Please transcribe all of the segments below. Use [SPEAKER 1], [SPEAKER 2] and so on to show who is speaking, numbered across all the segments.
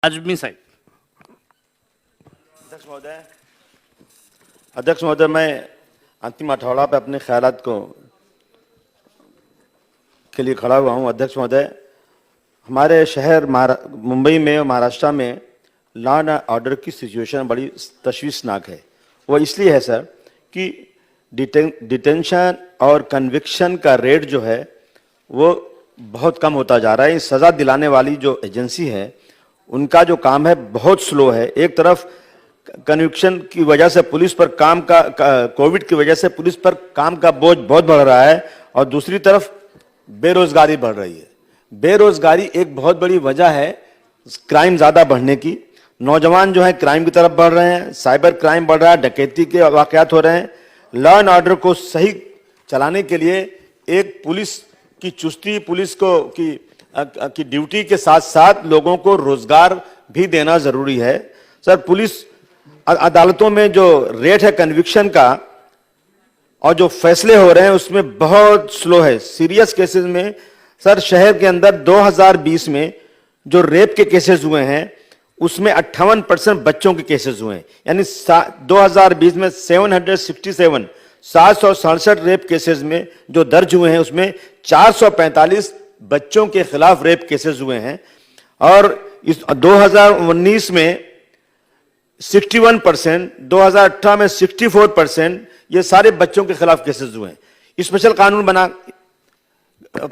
[SPEAKER 1] आजमी साहब।
[SPEAKER 2] अध्यक्ष महोदय, मैं अंतिम अठौड़ा पे अपने ख्यालात के लिए खड़ा हुआ हूं। अध्यक्ष महोदय, हमारे शहर मुंबई में और महाराष्ट्र में लॉ एंड ऑर्डर की सिचुएशन बड़ी तशवीशनाक है। वो इसलिए है सर कि डिटेंशन और कन्विक्शन का रेट जो है वो बहुत कम होता जा रहा है। सज़ा दिलाने वाली जो एजेंसी है उनका जो काम है बहुत स्लो है। एक तरफ कन्विक्शन की वजह से पुलिस पर कोविड की वजह से पुलिस पर काम का बोझ बहुत बढ़ रहा है और दूसरी तरफ बेरोजगारी बढ़ रही है। बेरोजगारी एक बहुत बड़ी वजह है क्राइम ज्यादा बढ़ने की। नौजवान जो है क्राइम की तरफ बढ़ रहे हैं, साइबर क्राइम बढ़ रहा है, डकैती के वाकयात हो रहे हैं। लॉ एंड ऑर्डर को सही चलाने के लिए एक पुलिस की चुस्ती, पुलिस की ड्यूटी के साथ साथ लोगों को रोजगार भी देना जरूरी है। सर, पुलिस अदालतों में जो रेट है कन्विक्शन का और जो फैसले हो रहे हैं उसमें बहुत स्लो है। सीरियस केसेस में सर शहर के अंदर 2020 में जो रेप के केसेस हुए हैं उसमें 58% बच्चों के केसेस हुए हैं। यानी 2020 में 767 रेप केसेस में जो दर्ज हुए हैं उसमें 445 बच्चों के खिलाफ रेप केसेस हुए हैं और इस 2019 में 61%, 2018 में 64%, ये सारे बच्चों के खिलाफ केसेस हुए हैं। स्पेशल कानून बना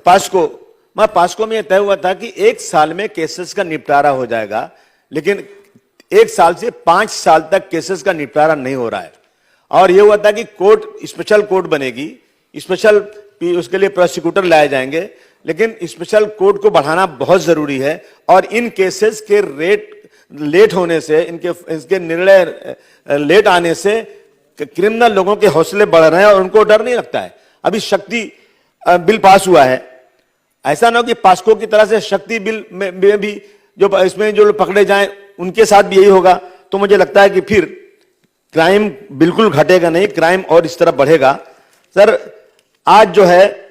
[SPEAKER 2] पास्को में यह तय हुआ था कि 1 साल में केसेस का निपटारा हो जाएगा, लेकिन 1 साल से 5 साल तक केसेस का निपटारा नहीं हो रहा है। और यह हुआ था कि स्पेशल कोर्ट बनेगी, उसके लिए प्रोसिक्यूटर लाए जाएंगे, लेकिन स्पेशल कोर्ट को बढ़ाना बहुत जरूरी है। और इन केसेस के रेट लेट होने से, इनके निर्णय लेट आने से क्रिमिनल लोगों के हौसले बढ़ रहे हैं और उनको डर नहीं लगता है। अभी शक्ति बिल पास हुआ है, ऐसा ना हो कि पास्को की तरह से शक्ति बिल में भी जो इसमें जो लोग पकड़े जाएं उनके साथ भी यही होगा। तो मुझे लगता है कि फिर क्राइम बिल्कुल घटेगा नहीं, क्राइम और इस तरह बढ़ेगा। सर, आज जो है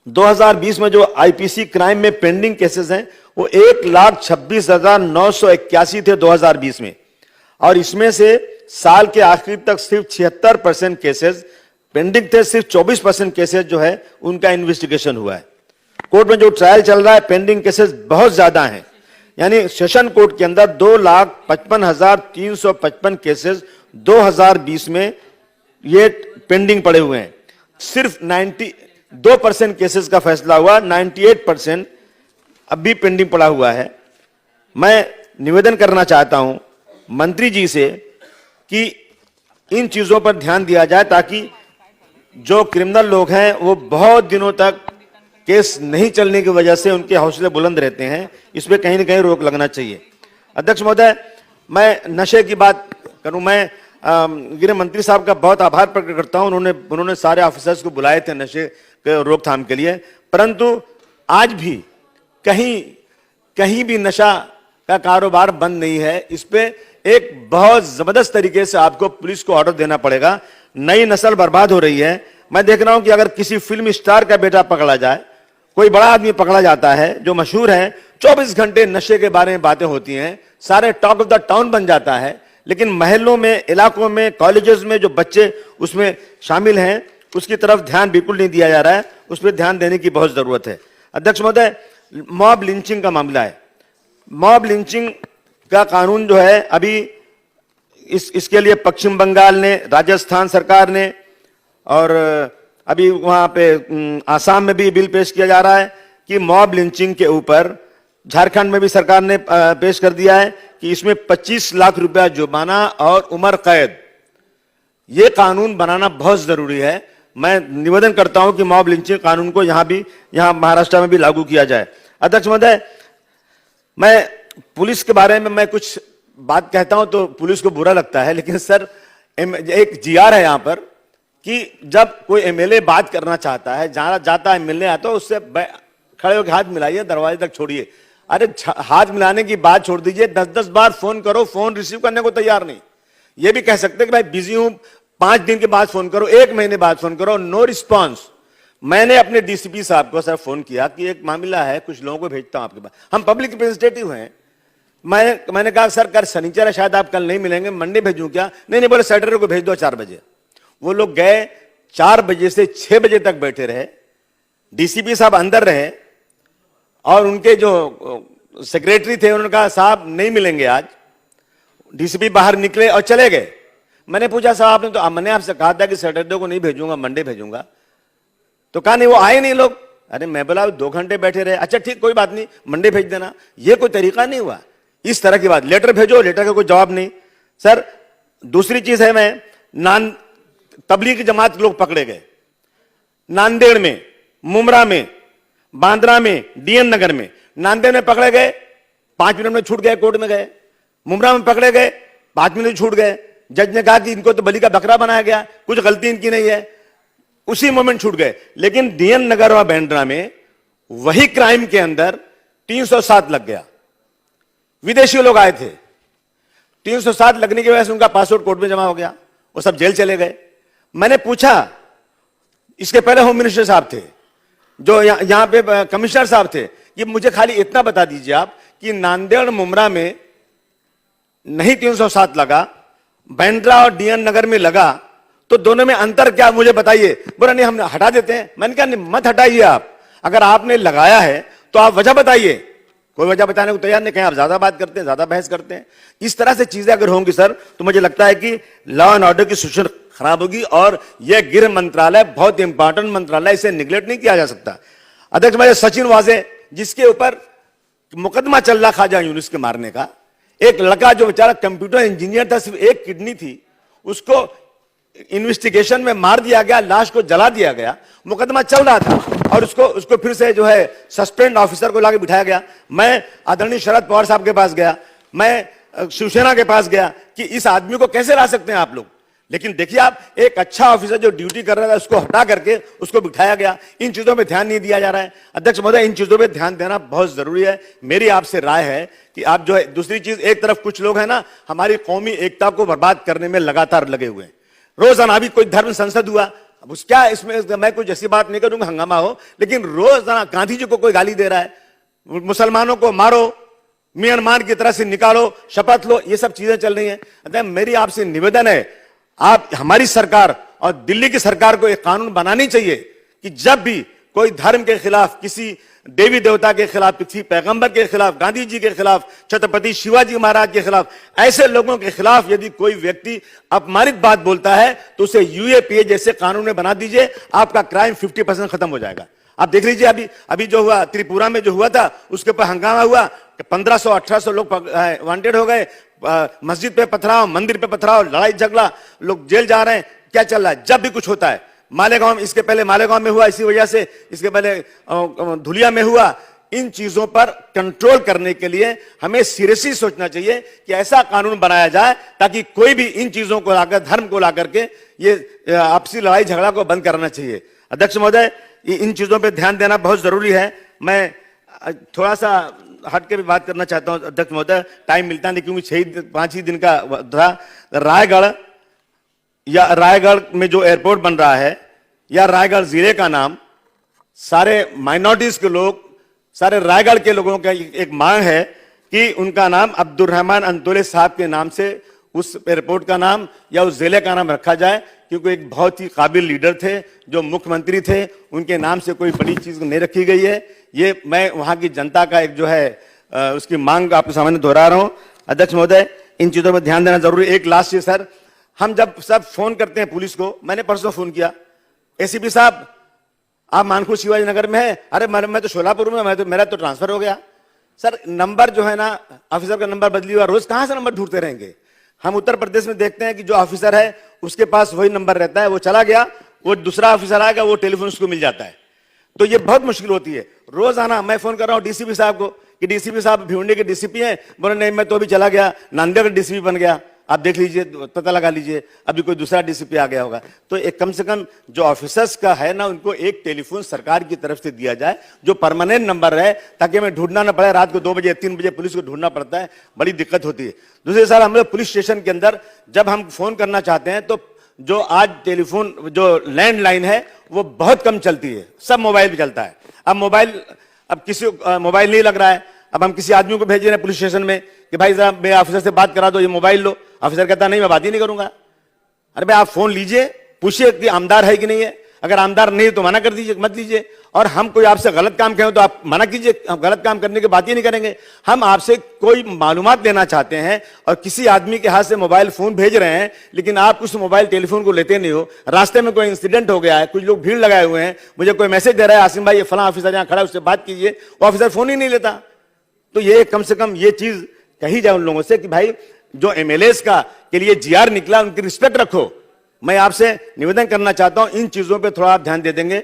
[SPEAKER 2] 2020 में जो आईपीसी क्राइम में पेंडिंग केसेस हैं वो 1,26,981 थे 2020 में, और इसमें से साल के आखिर तक सिर्फ 76% केसेस पेंडिंग थे। सिर्फ 24% केसेस जो है उनका इन्वेस्टिगेशन हुआ है। कोर्ट में जो ट्रायल चल रहा है पेंडिंग केसेस बहुत ज्यादा हैं। यानी सेशन कोर्ट के अंदर 2,55,355 केसेस 2020 में ये पेंडिंग पड़े हुए हैं। सिर्फ 92% केसेस का फैसला हुआ, 98% अभी पेंडिंग पड़ा हुआ है। मैं निवेदन करना चाहता हूं मंत्री जी से कि इन चीजों पर ध्यान दिया जाए ताकि जो क्रिमिनल लोग हैं वो बहुत दिनों तक केस नहीं चलने की वजह से उनके हौसले बुलंद रहते हैं। इस पे कहीं ना कहीं रोक लगना चाहिए। अध्यक्ष महोदय, मैं नशे की बात करूं, मैं गृह मंत्री साहब का बहुत आभार प्रकट करता हूं। उन्होंने सारे ऑफिसर्स को बुलाए थे नशे के रोकथाम के लिए, परंतु आज भी कहीं भी नशा का कारोबार बंद नहीं है। इस पे एक बहुत जबरदस्त तरीके से आपको पुलिस को ऑर्डर देना पड़ेगा। नई नस्ल बर्बाद हो रही है। मैं देख रहा हूं कि अगर किसी फिल्म स्टार का बेटा पकड़ा जाए, कोई बड़ा आदमी पकड़ा जाता है जो मशहूर है, 24 घंटे नशे के बारे में बातें होती हैं, सारे टॉक ऑफ द टाउन बन जाता है, लेकिन महलों में, इलाकों में, कॉलेजेस में जो बच्चे उसमें शामिल हैं उसकी तरफ ध्यान बिल्कुल नहीं दिया जा रहा है। उस पर ध्यान देने की बहुत जरूरत है। अध्यक्ष महोदय, मॉब लिंचिंग का मामला है। मॉब लिंचिंग का कानून जो है अभी इसके लिए पश्चिम बंगाल ने, राजस्थान सरकार ने और अभी वहां पे आसाम में भी बिल पेश किया जा रहा है कि मॉब लिंचिंग के ऊपर झारखंड में भी सरकार ने पेश कर दिया है कि इसमें 25 लाख रुपया जुर्माना और उम्र कैद। यह कानून बनाना बहुत जरूरी है। मैं निवेदन करता हूं कि मॉब लिंचिंग कानून को यहां महाराष्ट्र में भी लागू किया जाए। अध्यक्ष महोदय, मैं पुलिस के बारे में मैं कुछ बात कहता हूं तो पुलिस को बुरा लगता है, लेकिन सर एक जीआर है यहां पर कि जब कोई एमएलए बात करना चाहता है, जहां जाता है मिलने आता है, उससे खड़े होकर हाथ मिलाइए, दरवाजे तक छोड़िए। अरे हाथ मिलाने की बात छोड़ दीजिए, 10-10 बार फोन करो, फोन रिसीव करने को तैयार नहीं। ये भी कह सकते कि भाई बिजी हूं, 5 दिन के बाद फोन करो, 1 महीने बाद फोन करो, नो रिस्पॉन्स। मैंने अपने डीसीपी साहब को सर फोन किया कि एक मामला है, कुछ लोगों को भेजता हूं आपके पास, हम पब्लिक रिप्रेजेंटेटिव हैं। मैंने कहा सर कल शनिचर है, शायद आप कल नहीं मिलेंगे, मंडे भेजूं क्या? नहीं, बोले सैटरडे को भेज दो 4 बजे। वो लोग गए, 4 बजे से 6 बजे तक बैठे रहे, डीसीपी साहब अंदर रहे और उनके जो सेक्रेटरी थे उन्होंने कहा साहब नहीं मिलेंगे आज। डीसीपी बाहर निकले और चले गए। मैंने पूछा साहब आपने तो, मैंने आपसे कहा था कि सैटरडे को नहीं भेजूंगा, मंडे भेजूंगा। तो कहा नहीं वो आए नहीं लोग। अरे मैं बोला 2 घंटे बैठे रहे, अच्छा ठीक कोई बात नहीं, मंडे भेज देना। ये कोई तरीका नहीं हुआ। इस तरह की बात, लेटर भेजो, लेटर का कोई जवाब नहीं। सर दूसरी चीज है, मैं तबलीग जमात लोग पकड़े गए नांदेड़ में, मुमरा में, बांद्रा में, डीएन नगर में। नांदेड़ में पकड़े गए, 5 मिनट में छूट गए, कोर्ट में गए। मुमरा में पकड़े गए, 5 मिनट छूट गए। जज ने कहा कि इनको तो बलि का बकरा बनाया गया, कुछ गलती इनकी नहीं है, उसी मोमेंट छूट गए। लेकिन डीएन नगर और बांद्रा में वही क्राइम के अंदर 307 लग गया। विदेशी लोग आए थे, 307 लगने की वजह से उनका पासपोर्ट कोर्ट में जमा हो गया, वो सब जेल चले गए। मैंने पूछा, इसके पहले होम मिनिस्टर साहब थे, जो यहां पे कमिश्नर साहब थे, कि मुझे खाली इतना बता दीजिए आप कि नांदेड़ मुमरा में नहीं 307 लगा, बांद्रा और डीएन नगर में लगा, तो दोनों में अंतर क्या मुझे बताइए। बोला नहीं हम हटा देते हैं। मैंने कहा नहीं मत हटाइए आप, अगर आपने लगाया है तो आप वजह बताइए। कोई वजह बताने को तैयार नहीं, कहें आप ज्यादा बात करते हैं, ज्यादा बहस करते हैं। इस तरह से चीजें अगर होंगी सर, तो मुझे लगता है कि लॉ एंड ऑर्डर की सिचुएशन खराब होगी। और यह गृह मंत्रालय बहुत इंपॉर्टेंट मंत्रालय, इसे निगलेक्ट नहीं किया जा सकता। अध्यक्ष महोदय, सचिन वाजे जिसके ऊपर मुकदमा चल रहा ख्वाजा यूनुस के मारने का, एक लड़का जो बेचारा कंप्यूटर इंजीनियर था, सिर्फ एक किडनी थी, उसको इन्वेस्टिगेशन में मार दिया गया, लाश को जला दिया गया। मुकदमा चल रहा था और उसको फिर से जो है सस्पेंड ऑफिसर को लाके बिठाया गया। मैं आदरणीय शरद पवार साहब के पास गया, मैं शिवसेना के पास गया कि इस आदमी को कैसे ला सकते हैं आप लोग। लेकिन देखिए आप, एक अच्छा ऑफिसर जो ड्यूटी कर रहा था उसको हटा करके उसको बिठाया गया। इन चीजों पे ध्यान नहीं दिया जा रहा है। अध्यक्ष महोदय, इन चीजों पे ध्यान देना बहुत जरूरी है। मेरी आपसे राय है कि आप जो है, दूसरी चीज, एक तरफ कुछ लोग हैं ना हमारी कौमी एकता को बर्बाद करने में लगातार लगे हुए हैं। रोजाना भी कोई धर्म संसद हुआ, अब उस क्या इसमें मैं कुछ ऐसी बात नहीं करूंगा हंगामा हो, लेकिन रोजाना गांधी जी को कोई गाली दे रहा है, मुसलमानों को मारो, म्यांमार की तरह से निकालो, शपथ लो, ये सब चीजें चल रही हैं। अतः मेरी आपसे निवेदन है, आप हमारी सरकार और दिल्ली की सरकार को एक कानून बनानी चाहिए कि जब भी कोई धर्म के खिलाफ, किसी देवी देवता के खिलाफ, किसी पैगंबर के खिलाफ, गांधी जी के खिलाफ, छत्रपति शिवाजी महाराज के खिलाफ, ऐसे लोगों के खिलाफ यदि कोई व्यक्ति अपमानित बात बोलता है तो उसे यूएपीए जैसे कानून में बना दीजिए, आपका क्राइम 50% खत्म हो जाएगा। आप देख लीजिए, अभी जो हुआ त्रिपुरा में, जो हुआ था उसके ऊपर हंगामा हुआ, 1500-1800 लोग वांटेड हो गए, मस्जिद पे पथराव, मंदिर पे पथराव, लड़ाई झगड़ा, लोग जेल जा रहे हैं। क्या चल रहा है? जब भी कुछ होता है, मालेगांव, इसके पहले मालेगांव में हुआ इसी वजह से, इसके पहले धुलिया में हुआ। इन चीजों पर कंट्रोल करने के लिए हमें सीरियसली सोचना चाहिए कि ऐसा कानून बनाया जाए ताकि कोई भी इन चीजों को लाकर, धर्म को लाकर के ये आपसी लड़ाई झगड़ा को बंद करना चाहिए। अध्यक्ष महोदय, इन चीजों पर ध्यान देना बहुत जरूरी है। मैं थोड़ा सा हट के भी बात करना चाहता हूं अध्यक्ष महोदय, टाइम मिलता नहीं क्योंकि 5 ही दिन का था। रायगढ़ में जो एयरपोर्ट बन रहा है, या रायगढ़ जिले का नाम, सारे माइनॉरिटीज के लोग, सारे रायगढ़ के लोगों का एक मांग है कि उनका नाम अब्दुल रहमान अंतोले साहब के नाम से उस एयरपोर्ट का नाम या उस जिले का नाम रखा जाए, क्योंकि एक बहुत ही काबिल लीडर थे, जो मुख्यमंत्री थे, उनके नाम से कोई बड़ी चीज नहीं रखी गई है। ये मैं वहां की जनता का एक जो है उसकी मांग आपके सामने दोहरा रहा हूं। अध्यक्ष महोदय, इन चीजों पर ध्यान देना जरूरी। एक लास्ट चीज सर, हम जब सब फोन करते हैं पुलिस को, मैंने परसों फोन किया, एसीपी साहब आप मानखुर शिवाजी नगर में है, अरे मैं तो शोलापुर में, मेरा तो ट्रांसफर हो गया। सर नंबर जो है ना, ऑफिसर का नंबर बदली हुआ, रोज कहां से नंबर ढूंढते रहेंगे। हम उत्तर प्रदेश में देखते हैं कि जो ऑफिसर है उसके पास वही नंबर रहता है, वो चला गया, वो दूसरा ऑफिसर आएगा, वो टेलीफोन उसको मिल जाता है, तो ये बहुत मुश्किल होती है। रोजाना मैं फोन कर रहा हूं डीसीपी साहब को कि डीसीपी साहब भिवंडी के डीसीपी हैं, बोले नहीं मैं तो अभी चला गया, नांदेड़ का डीसीपी बन गया। आप देख लीजिए, पता लगा लीजिए, अभी कोई दूसरा डीसीपी आ गया होगा। तो एक कम से कम जो ऑफिसर्स का है ना, उनको एक टेलीफोन सरकार की तरफ से दिया जाए जो परमानेंट नंबर है, ताकि हमें ढूंढना ना पड़े, रात को 2 बजे 3 बजे पुलिस को ढूंढना पड़ता है, बड़ी दिक्कत होती है। दूसरे साल हम लोग पुलिस स्टेशन के अंदर जब हम फोन करना चाहते हैं तो जो आज टेलीफोन जो लैंडलाइन है वो बहुत कम चलती है, सब मोबाइल पे चलता है। अब किसी मोबाइल नहीं लग रहा है, अब हम किसी आदमी को भेज रहे हैं पुलिस स्टेशन में कि भाई जरा मेरे ऑफिसर से बात करा दो, ये मोबाइल लो। ऑफिसर कहता नहीं, मैं बात ही नहीं करूंगा। अरे भाई आप फोन लीजिए, पूछिए कि आमदार है कि नहीं है, अगर आमदार नहीं है तो मना कर दीजिए, मत लीजिए। और हम कोई आपसे गलत काम कहें तो आप मना कीजिए, हम गलत काम करने की बात ही नहीं करेंगे। हम आपसे कोई मालूमात देना चाहते हैं और किसी आदमी के हाथ से मोबाइल फोन भेज रहे हैं, लेकिन आप उस मोबाइल टेलीफोन को लेते नहीं हो। रास्ते में कोई इंसिडेंट हो गया है, कुछ लोग भीड़ लगाए हुए हैं, मुझे कोई मैसेज दे रहा है आसिम भाई ये फला ऑफिसर यहाँ खड़ा है उससे बात कीजिए, वो ऑफिसर फोन ही नहीं लेता। तो ये कम से कम ये चीज कही जाए उन लोगों से कि भाई जो एमएलएस का के लिए जीआर निकला उनकी रिस्पेक्ट रखो। मैं आपसे निवेदन करना चाहता हूं इन चीजों पे थोड़ा आप ध्यान दे देंगे